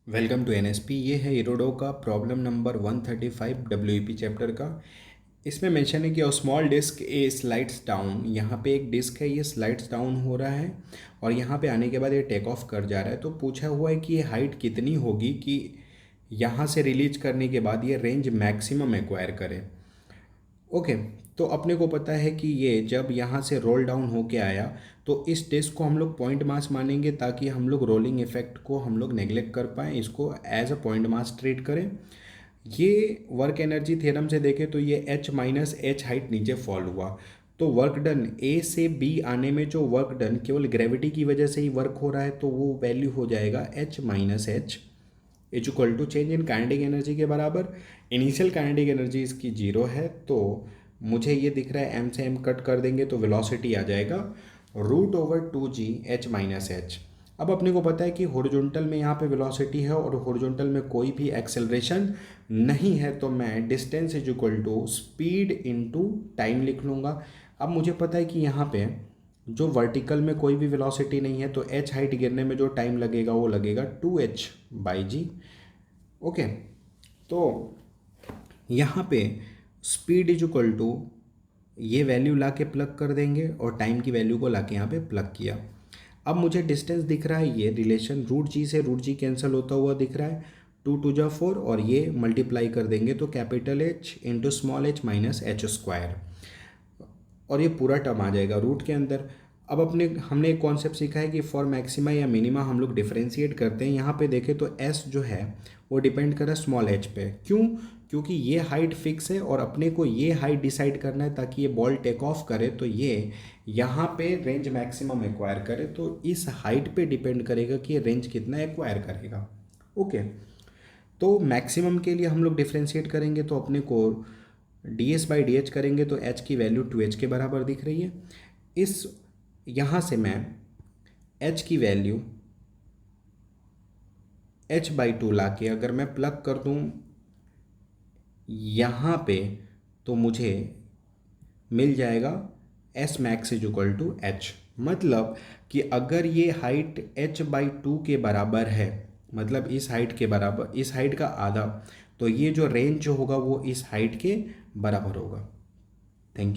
Welcome to NSP. ये है इरोडो का प्रॉब्लम नंबर 135 डब्ल्यूईपी चैप्टर का। इसमें मेंशन है कि a small disc a slides down. यहाँ पे एक डिस्क है, ये स्लाइड्स डाउन हो रहा है और यहाँ पे आने के बाद ये टेक ऑफ कर जा रहा है। तो पूछा हुआ है कि ये हाइट कितनी होगी कि यहाँ से रिलीज करने के बाद ये रेंज मैक्सिमम एक्वायर करे। ओके, तो अपने को पता है कि ये जब यहाँ से रोल डाउन होके आया तो इस डिस्क को हम लोग पॉइंट मास मानेंगे ताकि हम लोग रोलिंग इफेक्ट को हम लोग नेग्लेक्ट कर पाएँ, इसको as a point mass treat करें। ये वर्क एनर्जी थ्योरम से देखें तो ये h माइनस एच हाइट नीचे फॉल हुआ, तो वर्क डन ए से बी आने में जो वर्क डन केवल ग्रेविटी की वजह से ही वर्क हो रहा है तो वो वैल्यू हो जाएगा h minus H is equal to change in kinetic energy के बराबर। इनिशियल काइनेटिक एनर्जी इसकी जीरो है, तो मुझे ये दिख रहा है m से m कट कर देंगे तो वेलोसिटी आ जाएगा √2g h माइनस एच। अब अपने को पता है कि हॉरिजॉन्टल में यहाँ पे वेलोसिटी है और हॉरिजॉन्टल में कोई भी एक्सेलरेशन नहीं है, तो मैं distance is equal to speed into time लिख लूँगा। अब मुझे पता है कि यहाँ पे जो वर्टिकल में कोई भी वेलोसिटी नहीं है तो h हाइट गिरने में जो टाइम लगेगा वो लगेगा 2h/g। ओके, तो यहाँ पे स्पीड इज इक्वल टू ये वैल्यू ला के प्लग कर देंगे और टाइम की वैल्यू को ला के यहाँ पे प्लग किया। अब मुझे डिस्टेंस दिख रहा है, ये रिलेशन √g से √g कैंसिल होता हुआ दिख रहा है, 2×2 और ये मल्टीप्लाई कर देंगे तो capital H into small h minus H square और ये पूरा टर्म आ जाएगा रूट के अंदर। अब हमने एक कॉन्सेप्ट सीखा है कि फॉर मैक्सिमा या मिनिमा हम लोग डिफरेंशिएट करते हैं। यहाँ पे देखें तो s जो है वो डिपेंड कर रहा है स्मॉल h पे। क्यों? क्योंकि ये हाइट फिक्स है और अपने को ये हाइट डिसाइड करना है ताकि ये बॉल टेक ऑफ करे तो ये यहाँ पे रेंज मैक्सिमम एक्वायर करे, तो इस हाइट पे डिपेंड करेगा कि ये रेंज कितना एक्वायर करेगा। ओके, तो मैक्सिमम के लिए हम लोग डिफ्रेंशिएट करेंगे तो अपने को ds/dh करेंगे तो h की वैल्यू 2h के बराबर दिख रही है। इस यहाँ से मैं h की वैल्यू h/2 ला के अगर मैं प्लग कर दूँ यहाँ पे तो मुझे मिल जाएगा s max is equal to h। मतलब कि अगर ये हाइट h/2 के बराबर है, मतलब इस हाइट के बराबर, इस हाइट का आधा, तो ये जो रेंज जो होगा वो इस हाइट के बराबर होगा।